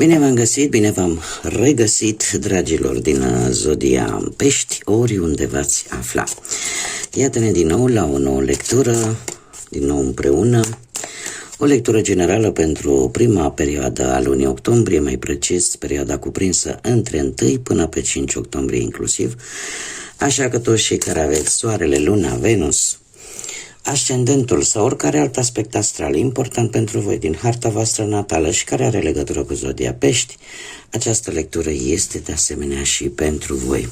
Bine v-am găsit, bine v-am regăsit, dragilor din Zodia Pești, oriunde v-ați afla. Iată-ne din nou la o nouă lectură, din nou împreună, o lectură generală pentru prima perioadă a lunii octombrie, mai precis perioada cuprinsă între 1 până pe 5 octombrie inclusiv, așa că toți cei care aveți Soarele, Luna, Venus, ascendentul sau oricare alt aspect astral important pentru voi din harta voastră natală și care are legătură cu Zodia Pești, această lectură este de asemenea și pentru voi.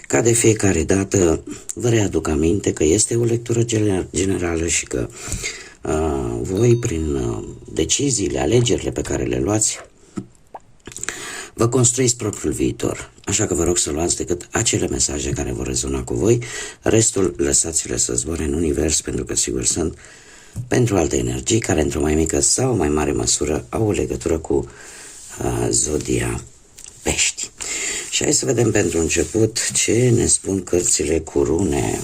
Ca de fiecare dată, vă readuc aminte că este o lectură generală și că voi, prin deciziile, alegerile pe care le luați, vă construiți propriul viitor. Așa că vă rog să luați decât acele mesaje care vor rezona cu voi, restul lăsați-le să zboare în univers, pentru că sigur sunt pentru alte energii care într-o mai mică sau mai mare măsură au o legătură cu Zodia Pești. Și hai să vedem pentru început ce ne spun cărțile cu rune.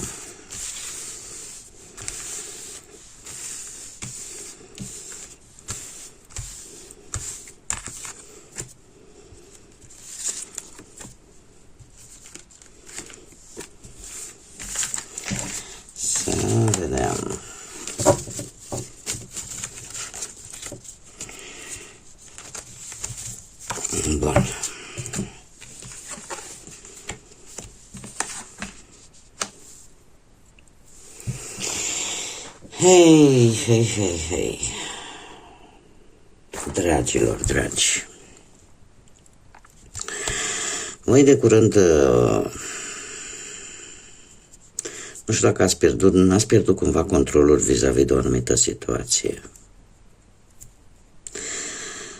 Bun. Hei. Dragilor, dragi. Voi de curând, nu știu dacă n-ați pierdut cumva controlul vis-a-vis de o anumită situație.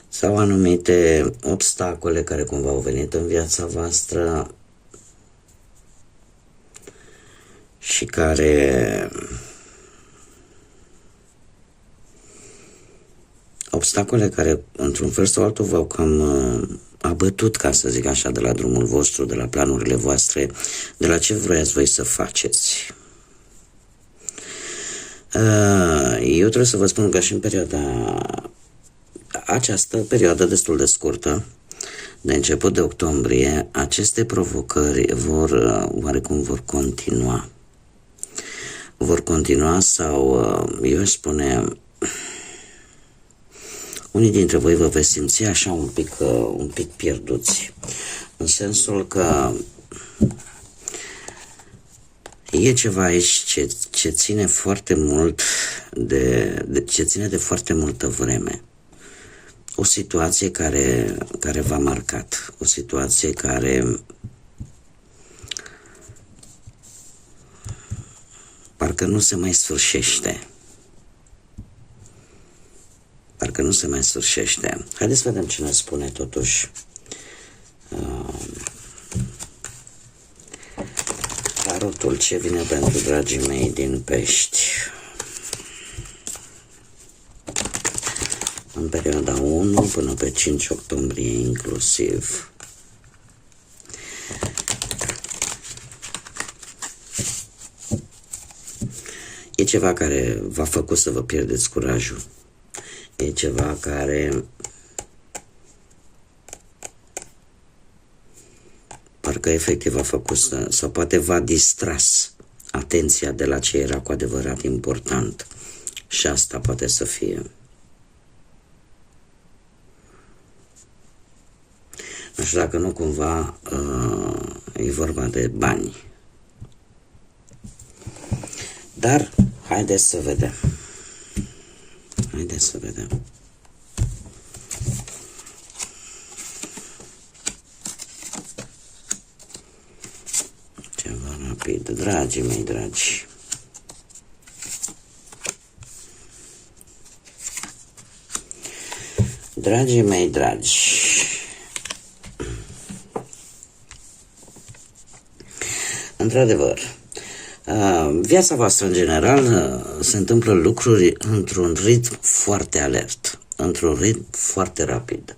Sau anumite obstacole care cumva au venit în viața voastră și care obstacole care într-un fel sau altul v-au cam abătut, ca să zic așa, de la drumul vostru, de la planurile voastre, de la ce vroiați voi să faceți. Eu trebuie să vă spun că și în această perioadă destul de scurtă, de început de octombrie, aceste provocări oarecum vor continua. Vor continua sau, eu aș spune, unii dintre voi vă veți simți așa un pic pierduți, în sensul că e ceva aici ce ține foarte mult ce ține de foarte multă vreme. O situație care v-a marcat, o situație care parcă nu se mai sfârșește. Haideți să vedem ce ne spune totuși tarotul, ce vine pentru dragii mei din Pești în perioada 1 până pe 5 octombrie inclusiv. E ceva care v-a făcut să vă pierdeți curajul. E ceva care parcă efectiv v-a făcut sau poate v-a distras atenția de la ce era cu adevărat important. Și asta poate să fie. Nu știu dacă nu cumva e vorba de bani. Dar haideți să vedem. Ceva rapid, dragii mei dragi. Dragii mei dragi. Într-adevăr, viața voastră în general se întâmplă lucruri într-un ritm foarte alert, într-un ritm foarte rapid.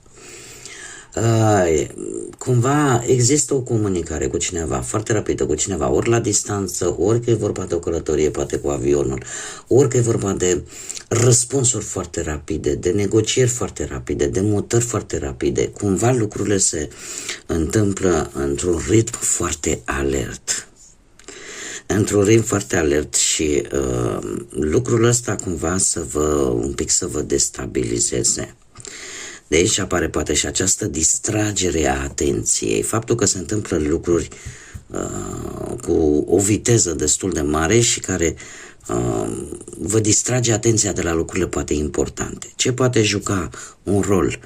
Cumva există o comunicare cu cineva foarte rapidă, cu cineva, ori la distanță, ori că e vorba de o călătorie, poate cu avionul, ori că e vorba de răspunsuri foarte rapide, de negocieri foarte rapide, de mutări foarte rapide. Cumva lucrurile se întâmplă într-un ritm foarte alert. Într-un ritm foarte alert și lucrul ăsta cumva un pic să vă destabilizeze. De aici apare poate și această distragere a atenției, faptul că se întâmplă lucruri cu o viteză destul de mare și care vă distrage atenția de la lucrurile poate importante. Ce poate juca un rol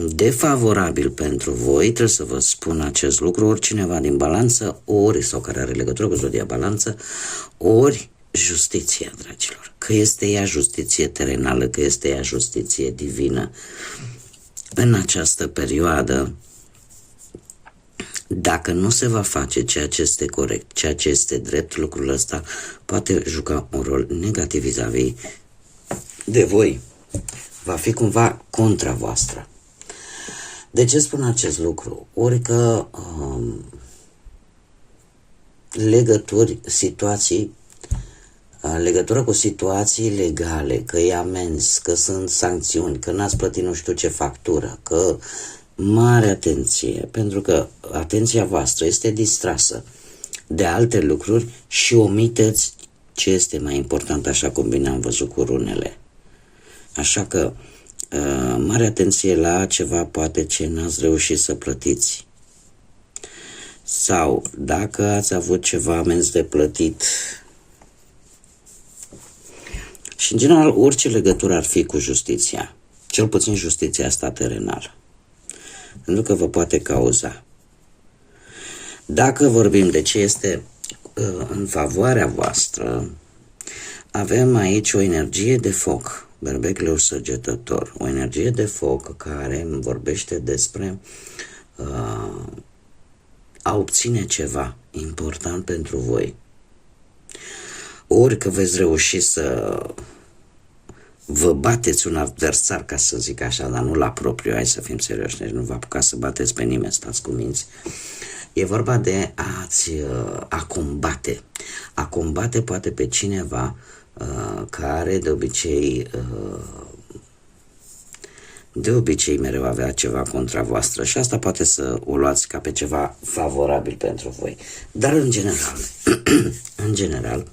defavorabil pentru voi, trebuie să vă spun acest lucru, ori cineva din balanță, ori, sau care are legătură cu zodia balanță, ori justiția, dragilor. Că este ea justiție terenală, că este ea justiție divină. În această perioadă, dacă nu se va face ceea ce este corect, ceea ce este drept, lucrul ăsta poate juca un rol negativ vis-a-vis de voi. Va fi cumva contra voastră. De ce spun acest lucru? Ori că legătură cu situații legale, că e amenzi, că sunt sancțiuni, că n-ați plătit nu știu ce factură, că mare atenție, pentru că atenția voastră este distrasă de alte lucruri și omiteți ce este mai important, așa cum bine am văzut cu runele. Așa că mare atenție la ceva poate ce n-ați reușit să plătiți. Sau dacă ați avut ceva amenzi de plătit. Și în general orice legătură ar fi cu justiția, cel puțin justiția asta terenală, pentru că vă poate cauza. Dacă vorbim de ce este în favoarea voastră, avem aici o energie de foc, berbecleu săgetător, o energie de foc care vorbește despre a obține ceva important pentru voi. Ori că veți reuși să vă bateți un adversar, ca să zic așa, dar nu la propriu, hai să fim serioși, deci nu vă apucați să bateți pe nimeni, stați cu minți. E vorba de a combate. A combate poate pe cineva care de obicei mereu avea ceva contra voastră și asta poate să o luați ca pe ceva favorabil pentru voi. Dar în general,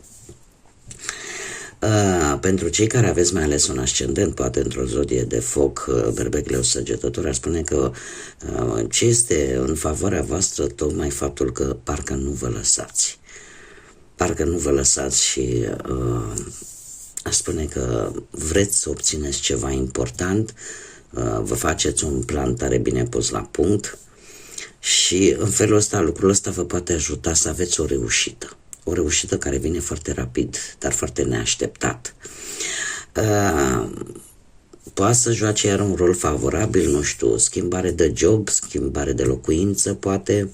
pentru cei care aveți mai ales un ascendent, poate într-o zodie de foc, berbecleu săgetător, ar spune că ce este în favoarea voastră tocmai faptul că parcă nu vă lăsați. Parcă nu vă lăsați și aș spune că vreți să obțineți ceva important, vă faceți un plan tare bine pus la punct și în felul ăsta, lucrul ăsta vă poate ajuta să aveți o reușită. O reușită care vine foarte rapid, dar foarte neașteptat. Poate să joace iar un rol favorabil, nu știu, schimbare de job, schimbare de locuință, poate.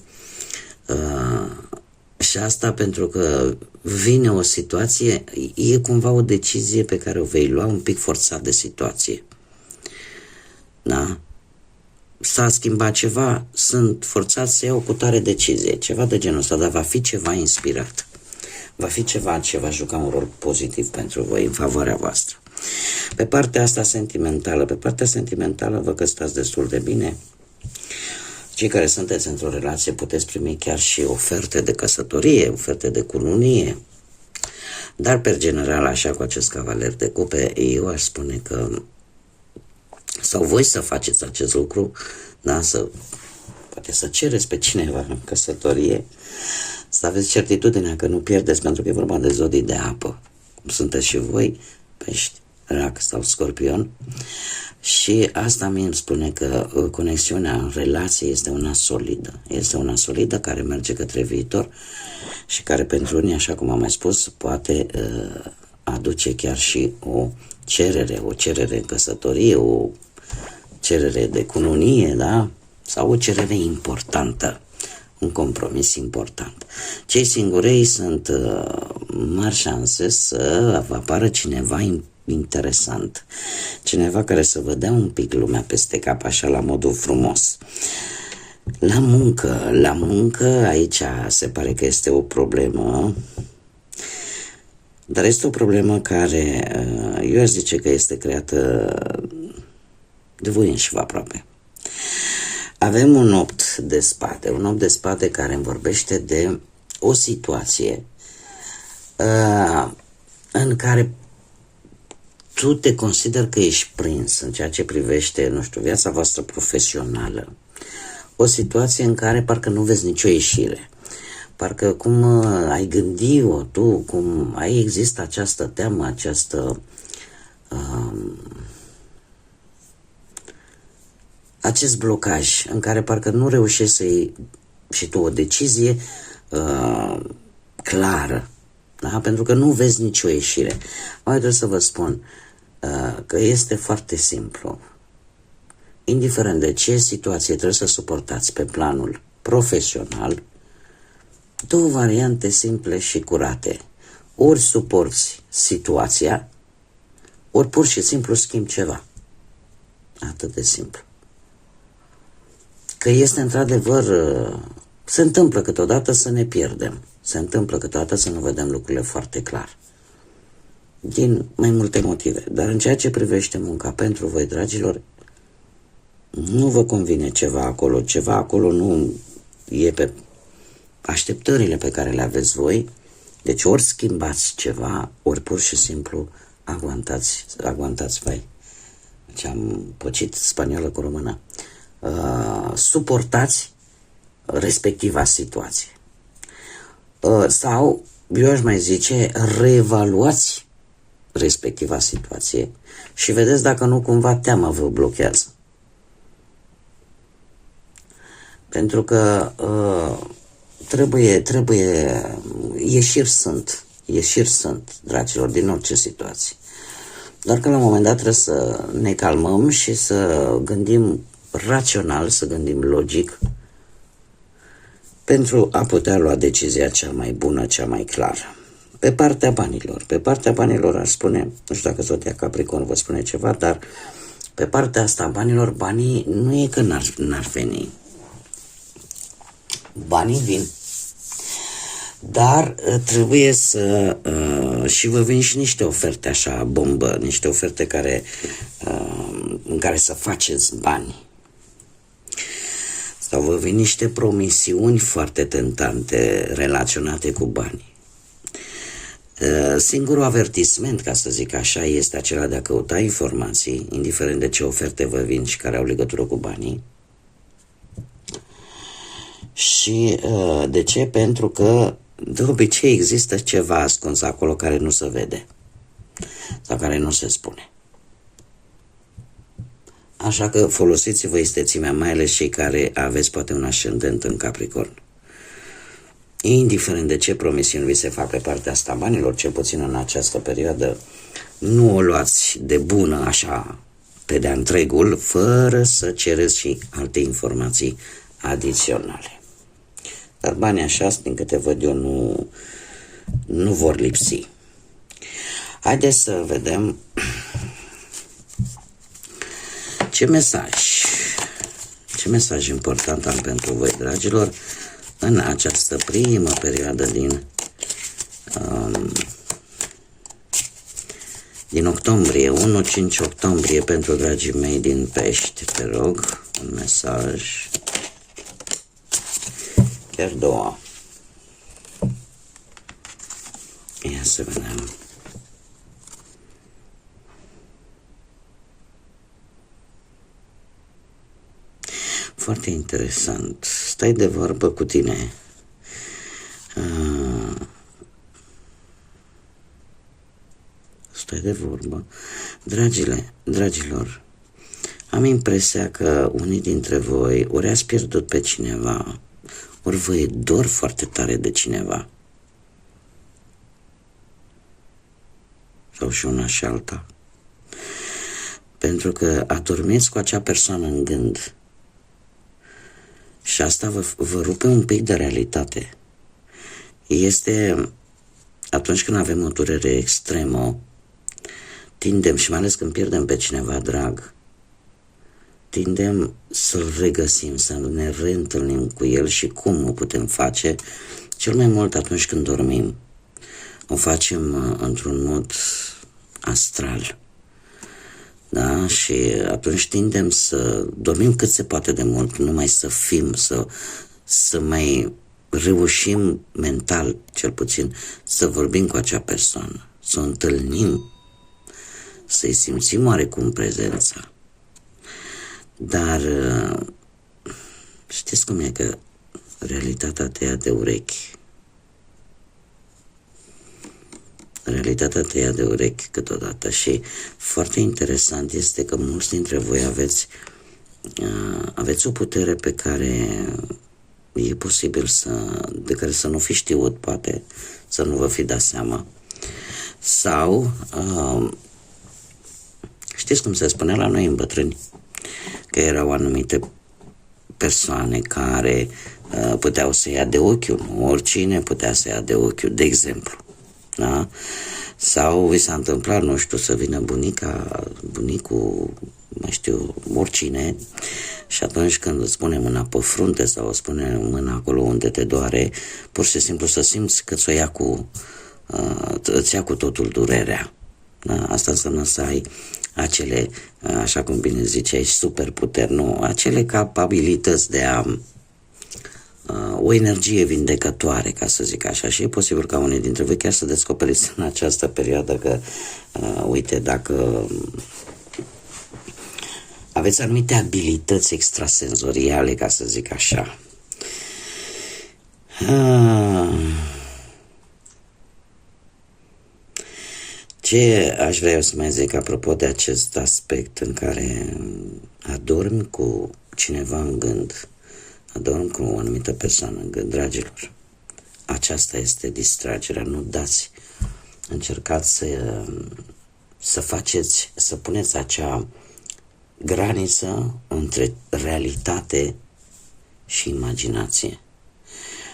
Și asta pentru că vine o situație, e cumva o decizie pe care o vei lua un pic forțat de situație. Da? S-a schimbat ceva, sunt forțat să iau cu tare decizie, ceva de genul ăsta, dar va fi ceva inspirat. Va fi ceva ce va juca un rol pozitiv pentru voi, în favoarea voastră. Pe partea asta sentimentală, vă că stați destul de bine. Cei care sunteți într-o relație puteți primi chiar și oferte de căsătorie, oferte de cununie. Dar, pe general, așa cu acest cavaler de cupe, eu aș spune că sau voi să faceți acest lucru, da, poate să cereți pe cineva în căsătorie, să aveți certitudinea că nu pierdeți, pentru că e vorba de zodii de apă, cum sunteți și voi, pești, rac sau scorpion. Și asta mie îmi spune că conexiunea în relație este una solidă. Este una solidă care merge către viitor și care pentru unii, așa cum am mai spus, poate aduce chiar și o cerere în căsătorie, o cerere de cununie, da? Sau o cerere importantă, un compromis important. Cei singurei sunt mari șanse să vă apară cineva interesant. Cineva care să vă dea un pic lumea peste cap, așa la modul frumos. La muncă, aici se pare că este o problemă, dar este o problemă care, eu aș zice că este creată de voi înși aproape. Avem un 8 de spate care îmi vorbește de o situație în care tu te consideri că ești prins în ceea ce privește, nu știu, viața voastră profesională. O situație în care parcă nu vezi nicio ieșire. Parcă cum ai gândi-o tu, cum există această teamă, acest blocaj în care parcă nu reușești să iei și tu o decizie clară, da? Pentru că nu vezi nicio ieșire. Mai trebuie să vă spun că este foarte simplu. Indiferent de ce situație trebuie să suportați pe planul profesional, două variante simple și curate. Ori suporți situația, ori pur și simplu schimbi ceva. Atât de simplu. Că este într-adevăr, se întâmplă câteodată să ne pierdem. Se întâmplă câteodată să nu vedem lucrurile foarte clar. Din mai multe motive. Dar în ceea ce privește munca pentru voi, dragilor, nu vă convine ceva acolo nu e pe așteptările pe care le aveți voi, deci ori schimbați ceva, ori pur și simplu aguantați, vai, deci am păcit spaniolă cu română, suportați respectiva situație. Sau, eu aș mai zice, reevaluați respectiva situație și vedeți dacă nu cumva teama vă blochează. Pentru că trebuie, ieșiri sunt, dragilor, din orice situație. Doar că la un moment dat trebuie să ne calmăm și să gândim rațional, să gândim logic, pentru a putea lua decizia cea mai bună, cea mai clară. Pe partea banilor aș spune, nu știu dacă Zodia Capricorn vă spune ceva, dar pe partea asta banilor, banii nu e că n-ar veni. Banii vin. Dar trebuie să și vă vin și niște oferte așa bombă, niște oferte în care să faceți bani. Sau vă vin niște promisiuni foarte tentante relaționate cu banii. Singurul avertisment, ca să zic așa, este acela de a căuta informații, indiferent de ce oferte vă vin și care au legătură cu banii. Și de ce? Pentru că de obicei există ceva ascuns acolo care nu se vede sau care nu se spune. Așa că folosiți-vă istețimea, mai ales cei care aveți poate un ascendent în Capricorn. Indiferent de ce promisiuni vi se fac pe partea asta banilor, cel puțin în această perioadă, nu o luați de bună așa pe de-a întregul, fără să cereți și alte informații adiționale. Dar banii așa, din câte văd eu, nu vor lipsi. Haideți să vedem ce mesaj important am pentru voi, dragilor, în această primă perioadă din octombrie, 1-5 octombrie, pentru dragii mei din Pești. Te rog, un mesaj. Chiar două. Ia să vedem. Foarte interesant. Stai de vorbă cu tine. Stai de vorbă. Dragilor, am impresia că unii dintre voi ori ați pierdut pe cineva, ori vă e dor foarte tare de cineva. Sau și una și alta. Pentru că adormiți cu acea persoană în gând. Și asta vă rupe un pic de realitate. Este atunci când avem o durere extremă, tindem, și mai ales când pierdem pe cineva drag, tindem să-l regăsim, să ne reîntâlnim cu el. Și cum o putem face? Cel mai mult atunci când dormim. O facem într-un mod astral. Da? Și atunci tindem să dormim cât se poate de mult, numai să fim, să mai reușim mental, cel puțin, să vorbim cu acea persoană, să o întâlnim, să-i simțim oarecum prezența. Dar știți cum e, că realitatea te ia de urechi. Realitatea te ia de urechi câteodată. Și foarte interesant este că mulți dintre voi aveți o putere pe care e posibil de care să nu fi știut, poate, să nu vă fi dat seama. Sau știți cum se spunea la noi în bătrâni? Că erau anumite persoane care puteau să ia de ochiul, nu oricine putea să ia de ochiul, de exemplu. Da? Sau vi s-a întâmplat, nu știu, să vină bunicul, mai știu, oricine, și atunci când îți pune mâna pe frunte sau îți pune mâna acolo unde te doare, pur și simplu să simți că îți ia cu totul durerea. Da? Asta înseamnă să ai acele, așa cum bine ziceai, superputeri, nu, acele capabilități de o energie vindecătoare, ca să zic așa. Și e posibil ca unii dintre voi chiar să descoperiți în această perioadă că, uite, dacă aveți anumite abilități extrasenzoriale, ca să zic așa. Ce aș vrea eu să mai zic apropo de acest aspect în care adormi cu cineva în gând, adorm cu o anumită persoană în gând, dragilor, aceasta este distragerea. Nu dați, încercați să puneți acea graniță între realitate și imaginație.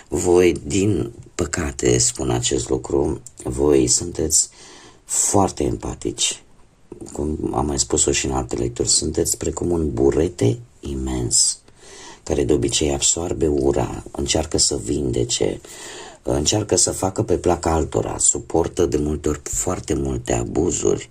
Voi, din păcate, spun acest lucru, voi sunteți foarte empatici. Cum am mai spus-o și în alte lecturi, sunteți precum un burete imens care de obicei absorbe ura, încearcă să vindece, încearcă să facă pe plac altora, suportă de multe ori foarte multe abuzuri,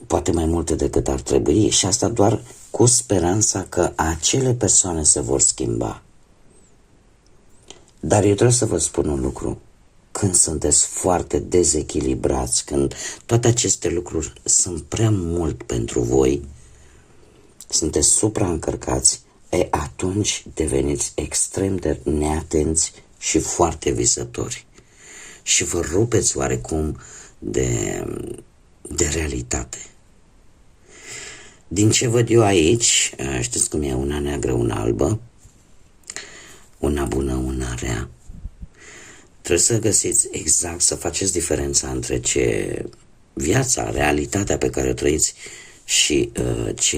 poate mai multe decât ar trebui, și asta doar cu speranța că acele persoane se vor schimba. Dar eu trebuie să vă spun un lucru: când sunteți foarte dezechilibrați, când toate aceste lucruri sunt prea mult pentru voi, sunteți supraîncărcați, atunci deveniți extrem de neatenți și foarte visători. Și vă rupeți oarecum de realitate. Din ce văd eu aici, știți cum e, una neagră, una albă, una bună, una rea. Trebuie să găsiți exact, să faceți diferența între viața, realitatea pe care o trăiți și ce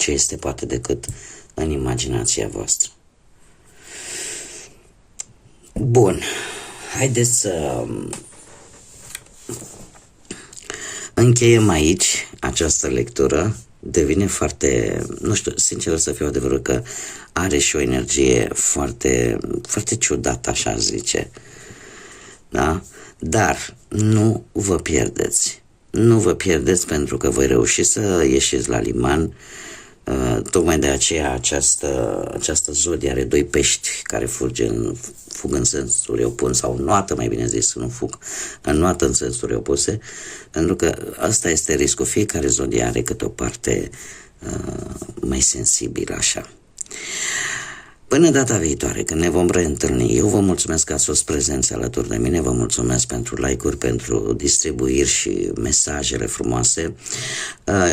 este poate decât în imaginația voastră. Bun, haideți să încheiem aici această lectură. Devine foarte, nu știu, sincer să fiu adevărul că are și o energie foarte, foarte ciudată, așa zice. Da? Dar nu vă pierdeți. Nu vă pierdeți, pentru că voi reuși să ieșiți la liman. Tocmai de aceea această zodie are doi pești care fug în sensuri opuse, sau înnoată, mai bine zis, nu fug, înnoată în sensuri opuse, pentru că asta este riscul. Fiecare zodie are câte o parte mai sensibilă, așa. Până data viitoare, când ne vom reîntâlni, eu vă mulțumesc că ați fost prezenți alături de mine, vă mulțumesc pentru like-uri, pentru distribuiri și mesajele frumoase.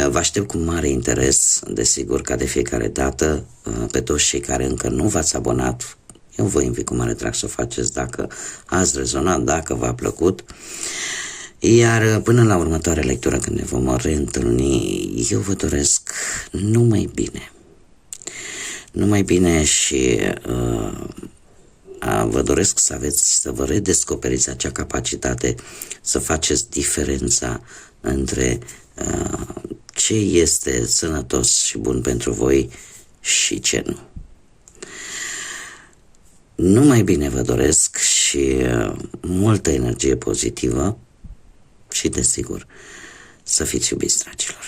Vă aștept cu mare interes, desigur, ca de fiecare dată, pe toți cei care încă nu v-ați abonat. Eu vă invit cu mare drag să o faceți dacă ați rezonat, dacă v-a plăcut. Iar până la următoarea lectură, când ne vom reîntâlni, eu vă doresc numai bine. Numai bine și Vă doresc să vă redescoperiți acea capacitate să faceți diferența între ce este sănătos și bun pentru voi și ce nu. Numai bine vă doresc și multă energie pozitivă și, desigur, să fiți iubiți, dragilor.